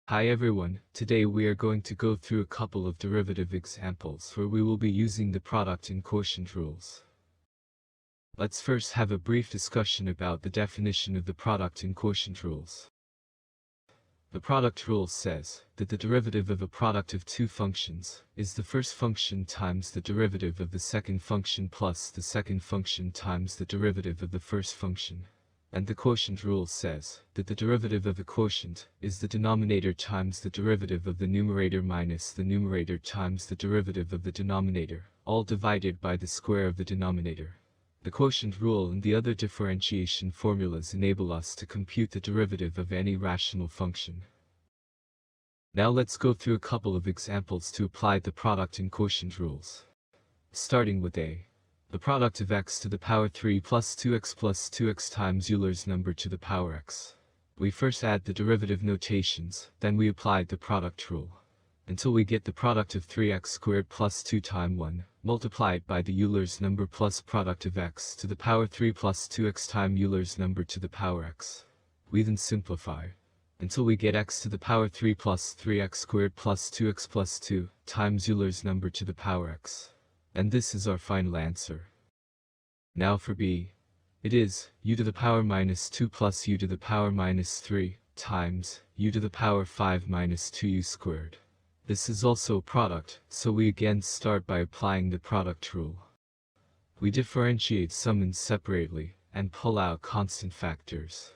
Hi everyone, today we are going to go through a couple of derivative examples where we will be using the product and quotient rules. Let's first have a brief discussion about the definition of the product and quotient rules. The product rule says that the derivative of a product of two functions is the first function times the derivative of the second function plus the second function times the derivative of the first function. And the quotient rule says that the derivative of a quotient is the denominator times the derivative of the numerator minus the numerator times the derivative of the denominator, all divided by the square of the denominator. The quotient rule and the other differentiation formulas enable us to compute the derivative of any rational function. Now let's go through a couple of examples to apply the product and quotient rules. Starting with A. The product of x to the power 3 plus 2x times Euler's number to the power x. We first add the derivative notations, then we apply the product rule, until we get the product of 3x squared plus 2 times 1, multiplied by the Euler's number plus product of x to the power 3 plus 2x times Euler's number to the power x. We then simplify, until we get x to the power 3 plus 3x squared plus 2x plus 2 times Euler's number to the power x. And this is our final answer. Now for B. It is u to the power minus 2 plus u to the power minus 3 times u to the power 5 minus 2u squared. This is also a product, so we again start by applying the product rule. We differentiate summands separately and pull out constant factors.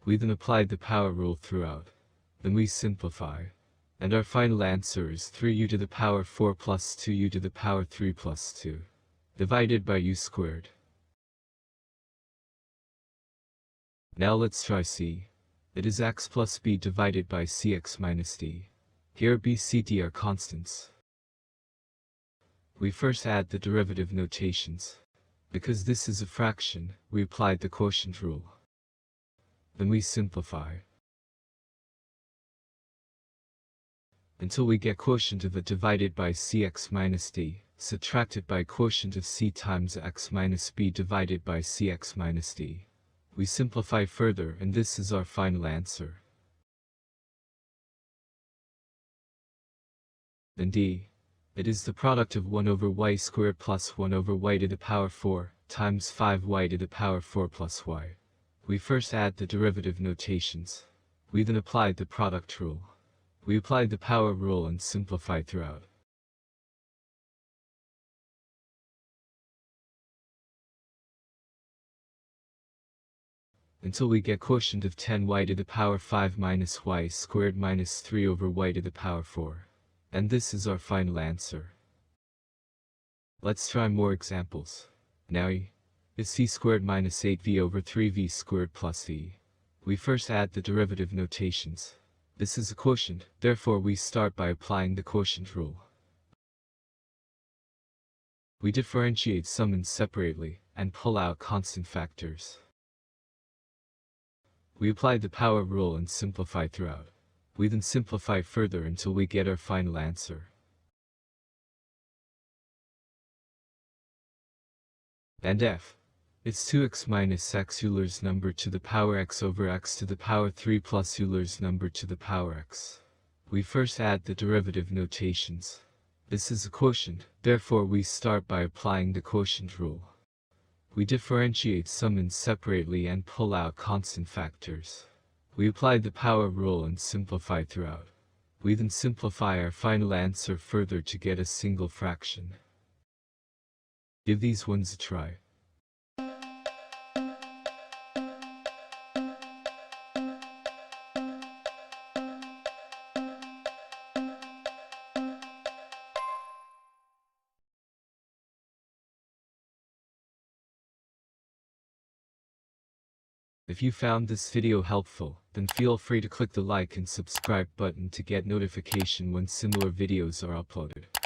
We then apply the power rule throughout. Then we simplify. And our final answer is 3u to the power 4 plus 2u to the power 3 plus 2, divided by u squared. Now let's try C. It is x plus b divided by cx minus d. Here b, c, d are constants. We first add the derivative notations. Because this is a fraction, we applied the quotient rule. Then we simplify, until we get quotient of a divided by cx minus d, subtracted by quotient of c times x minus b divided by cx minus d. We simplify further and this is our final answer. Then D. It is the product of 1 over y squared plus 1 over y to the power 4 times 5y to the power 4 plus y. We first add the derivative notations. We then apply the product rule. We apply the power rule and simplify throughout. Until we get quotient of 10y to the power 5 minus y squared minus 3 over y to the power 4. And this is our final answer. Let's try more examples. Now E is c squared minus 8v over 3v squared plus e. We first add the derivative notations. This is a quotient, therefore we start by applying the quotient rule. We differentiate summands separately and pull out constant factors. We apply the power rule and simplify throughout. We then simplify further until we get our final answer. And F. It's 2x minus x Euler's number to the power x over x to the power 3 plus Euler's number to the power x. We first add the derivative notations. This is a quotient, therefore we start by applying the quotient rule. We differentiate summands separately and pull out constant factors. We apply the power rule and simplify throughout. We then simplify our final answer further to get a single fraction. Give these ones a try. If you found this video helpful, then feel free to click the like and subscribe button to get notification when similar videos are uploaded.